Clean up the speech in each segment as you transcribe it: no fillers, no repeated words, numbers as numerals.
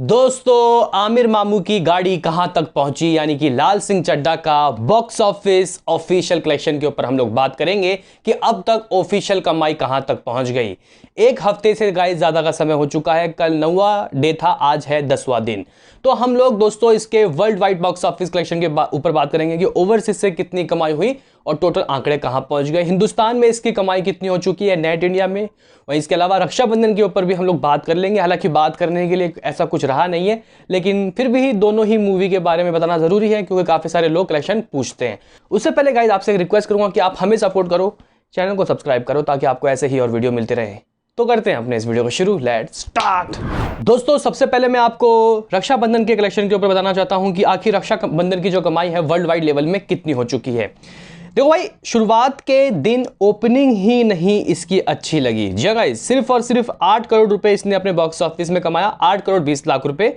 दोस्तों, आमिर मामू की गाड़ी कहां तक पहुंची यानी कि लाल सिंह चड्ढा का बॉक्स ऑफिस ऑफिशियल कलेक्शन के ऊपर हम लोग बात करेंगे कि अब तक ऑफिशियल कमाई कहां तक पहुंच गई। एक हफ्ते से गाइस ज्यादा का समय हो चुका है। कल 9वां डे था, आज है 10वां दिन। तो हम लोग दोस्तों इसके world wide box office collection के ऊपर बात करेंगे कि ओवरसीज से कितनी कमाई हुई और टोटल आंकड़े कहां पहुंच गए, हिंदुस्तान में इसकी कमाई कितनी हो चुकी है, नेट इंडिया में। वहीं इसके अलावा रक्षाबंधन के ऊपर भी हम लोग बात कर लेंगे। हालांकि बात करने के लिए ऐसा कुछ रहा नहीं है, लेकिन फिर भी दोनों ही मूवी के बारे में बताना जरूरी है क्योंकि काफी सारे लोग कलेक्शन पूछते हैं। उससे पहले गाइस आपसे रिक्वेस्ट करूंगा कि आप हमें सपोर्ट करो, चैनल को सब्सक्राइब करो ताकि आपको ऐसे ही और वीडियो मिलते रहे। तो करते हैं अपने इस वीडियो को शुरू, लेट्स स्टार्ट। दोस्तों, सबसे पहले मैं आपको रक्षाबंधन के कलेक्शन के ऊपर बताना चाहता हूं कि आखिर रक्षाबंधन की जो कमाई है वर्ल्ड वाइड लेवल में कितनी हो चुकी है। देखो भाई, शुरुआत के दिन ओपनिंग ही नहीं इसकी अच्छी लगी। जी गाइस, सिर्फ और सिर्फ 8 करोड़ रुपए इसने अपने बॉक्स ऑफिस में कमाया, 8 करोड़ 20 लाख रुपए।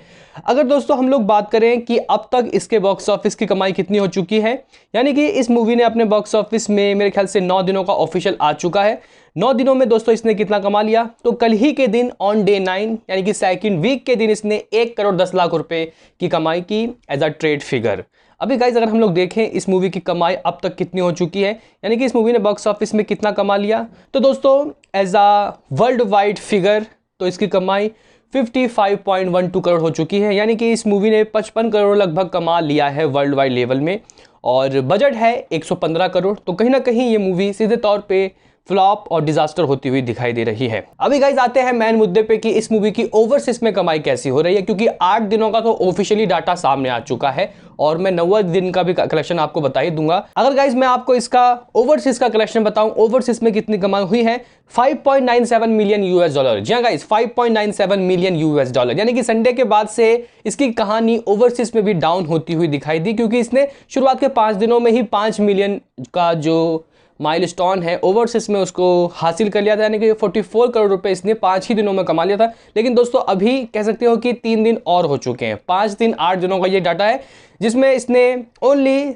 अगर दोस्तों हम लोग बात करें कि अब तक इसके बॉक्स ऑफिस की कमाई कितनी हो चुकी है, यानी कि इस मूवी ने अपने बॉक्स ऑफिस में मेरे ख्याल से 9 दिनों का ऑफिशियल आ चुका है। 9 दिनों में दोस्तों इसने कितना कमा लिया, तो कल ही के दिन ऑन डे 9 यानी कि सेकंड वीक के दिन इसने 1 करोड़ 10 लाख रुपए की कमाई की एज अ ट्रेड फिगर। अभी गाइज अगर हम लोग देखें इस मूवी की कमाई अब तक कितनी हो चुकी है, यानी कि इस मूवी ने बॉक्स ऑफिस में कितना कमा लिया, तो दोस्तों as a world wide figure तो इसकी कमाई 55.12 करोड़ हो चुकी है। यानी कि इस मूवी ने 55 करोड़ लगभग कमा लिया है वर्ल्ड वाइड लेवल में, और बजट है 115 करोड़। तो कहीं ना कहीं ये मूवी सीधे तौर पे फ्लॉप और डिजास्टर होती हुई दिखाई दे रही है। अभी गाइज आते हैं मेन मुद्दे पे कि इस मूवी की ओवरसीज में कमाई कैसी हो रही है, क्योंकि 8 दिनों का तो ऑफिशियली डाटा सामने आ चुका है और मैं 9वां दिन का भी कलेक्शन आपको बता ही दूंगा। अगर गाइज मैं आपको इसका ओवरसीज का कलेक्शन बताऊं, ओवरसीज में कितनी कमाई हुई है, 5.97 मिलियन यूएस डॉलर। जी हाँ गाइज, 5.97 मिलियन यूएस डॉलर। यानी कि संडे के बाद से इसकी कहानी ओवरसीज में भी डाउन होती हुई दिखाई दी, क्योंकि इसने शुरुआत के 5 दिनों में ही 5 मिलियन का जो माइलस्टोन है ओवरसीज में उसको हासिल कर लिया था। यानी कि 44 करोड़ रुपए इसने 5 ही दिनों में कमा लिया था। लेकिन दोस्तों अभी कह सकते हो कि 3 दिन और हो चुके हैं, 5 दिन 8 दिनों का ये डाटा है, जिसमें इसने ओनली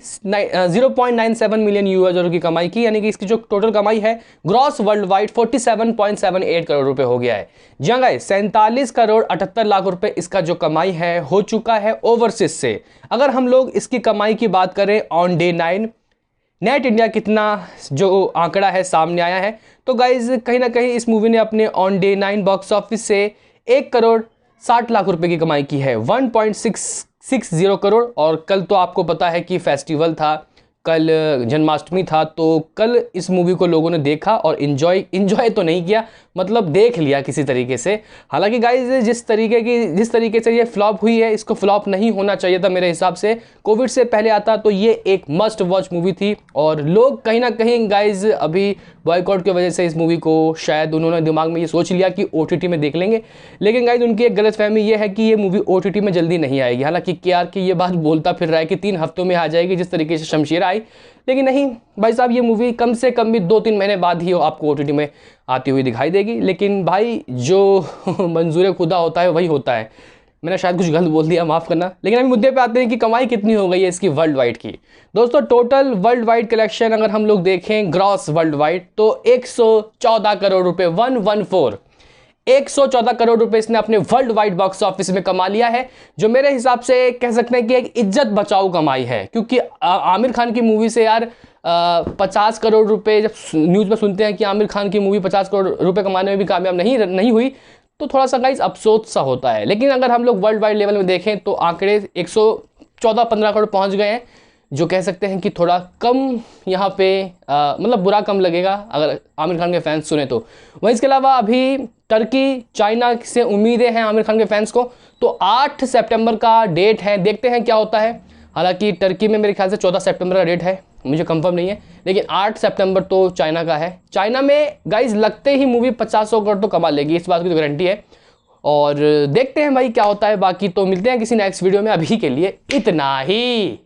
0.97 मिलियन यूएस डॉलर की कमाई की। यानी कि इसकी जो टोटल कमाई है ग्रॉस वर्ल्ड वाइड 47.78 करोड़ रुपए हो गया है। जी हाँ गाइस, 47 करोड़ 78 लाख रुपए इसका जो कमाई है हो चुका है ओवरसीज से। अगर हम लोग इसकी कमाई की बात करें ऑन डे 9 नेट इंडिया कितना जो आंकड़ा है सामने आया है, तो गाइज कहीं ना कहीं इस मूवी ने अपने ऑन डे 9 बॉक्स ऑफिस से 1 करोड़ 60 लाख रुपए की कमाई की है, 1.660 करोड़। और कल तो आपको पता है कि फेस्टिवल था, कल जन्माष्टमी था, तो कल इस मूवी को लोगों ने देखा और इन्जॉय तो नहीं किया, मतलब देख लिया किसी तरीके से। हालांकि गाइज जिस तरीके से ये फ्लॉप हुई है, इसको फ्लॉप नहीं होना चाहिए था मेरे हिसाब से। कोविड से पहले आता तो ये एक मस्ट वॉच मूवी थी, और लोग कहीं ना कहीं गाइज अभी बॉयकॉट की वजह से इस मूवी को शायद उन्होंने दिमाग में ये सोच लिया कि ओटीटी में देख लेंगे। लेकिन गाइज उनकी एक गलतफहमी ये है कि ये मूवी ओटीटी में जल्दी नहीं आएगी। हालांकि केआरके ये बात बोलता फिर रहा है कि 3 हफ्तों में आ जाएगी जिस तरीके से शमशीर आई, लेकिन नहीं भाई साहब, ये मूवी कम से कम भी 2-3 महीने बाद ही आपको ओटीटी में आती हुई दिखाई देगी। लेकिन भाई जो मंजूर खुदा होता है वही होता है। मैंने शायद कुछ गलत बोल दिया, माफ़ करना। लेकिन अभी मुद्दे पे आते हैं कि कमाई कितनी हो गई है इसकी वर्ल्ड वाइड की। दोस्तों टोटल वर्ल्ड वाइड कलेक्शन अगर हम लोग देखें ग्रॉस वर्ल्ड वाइड, तो 114 करोड़ रुपए 114 करोड़ रुपए इसने अपने वर्ल्ड वाइड बॉक्स ऑफिस में कमा लिया है, जो मेरे हिसाब से कह सकते हैं कि एक इज्जत बचाओ कमाई है। क्योंकि आमिर खान की मूवी से यार 50 करोड़ रुपए जब न्यूज़ में सुनते हैं कि आमिर खान की मूवी 50 करोड़ रुपए कमाने में भी कामयाब नहीं हुई, तो थोड़ा सा गाइस अफसोस सा होता है। लेकिन अगर हम लोग वर्ल्ड वाइड लेवल में देखें तो आंकड़े 114-15 करोड़ पहुंच गए हैं, जो कह सकते हैं कि थोड़ा कम यहाँ पे मतलब बुरा कम लगेगा अगर आमिर खान के फैंस सुने तो। वहीं इसके अलावा अभी टर्की चाइना से उम्मीदें हैं आमिर खान के फैंस को, तो 8 सितंबर का डेट है, देखते हैं क्या होता है। हालांकि टर्की में मेरे ख्याल से 14 सितंबर का डेट है, मुझे कंफर्म नहीं है, लेकिन 8 सितंबर तो चाइना का है। चाइना में गाइज लगते ही मूवी 50 करोड़ तो कमा लेगी, इस बात की तो गारंटी है। और देखते हैं भाई क्या होता है। बाकी तो मिलते हैं किसी नेक्स्ट वीडियो में, अभी के लिए इतना ही।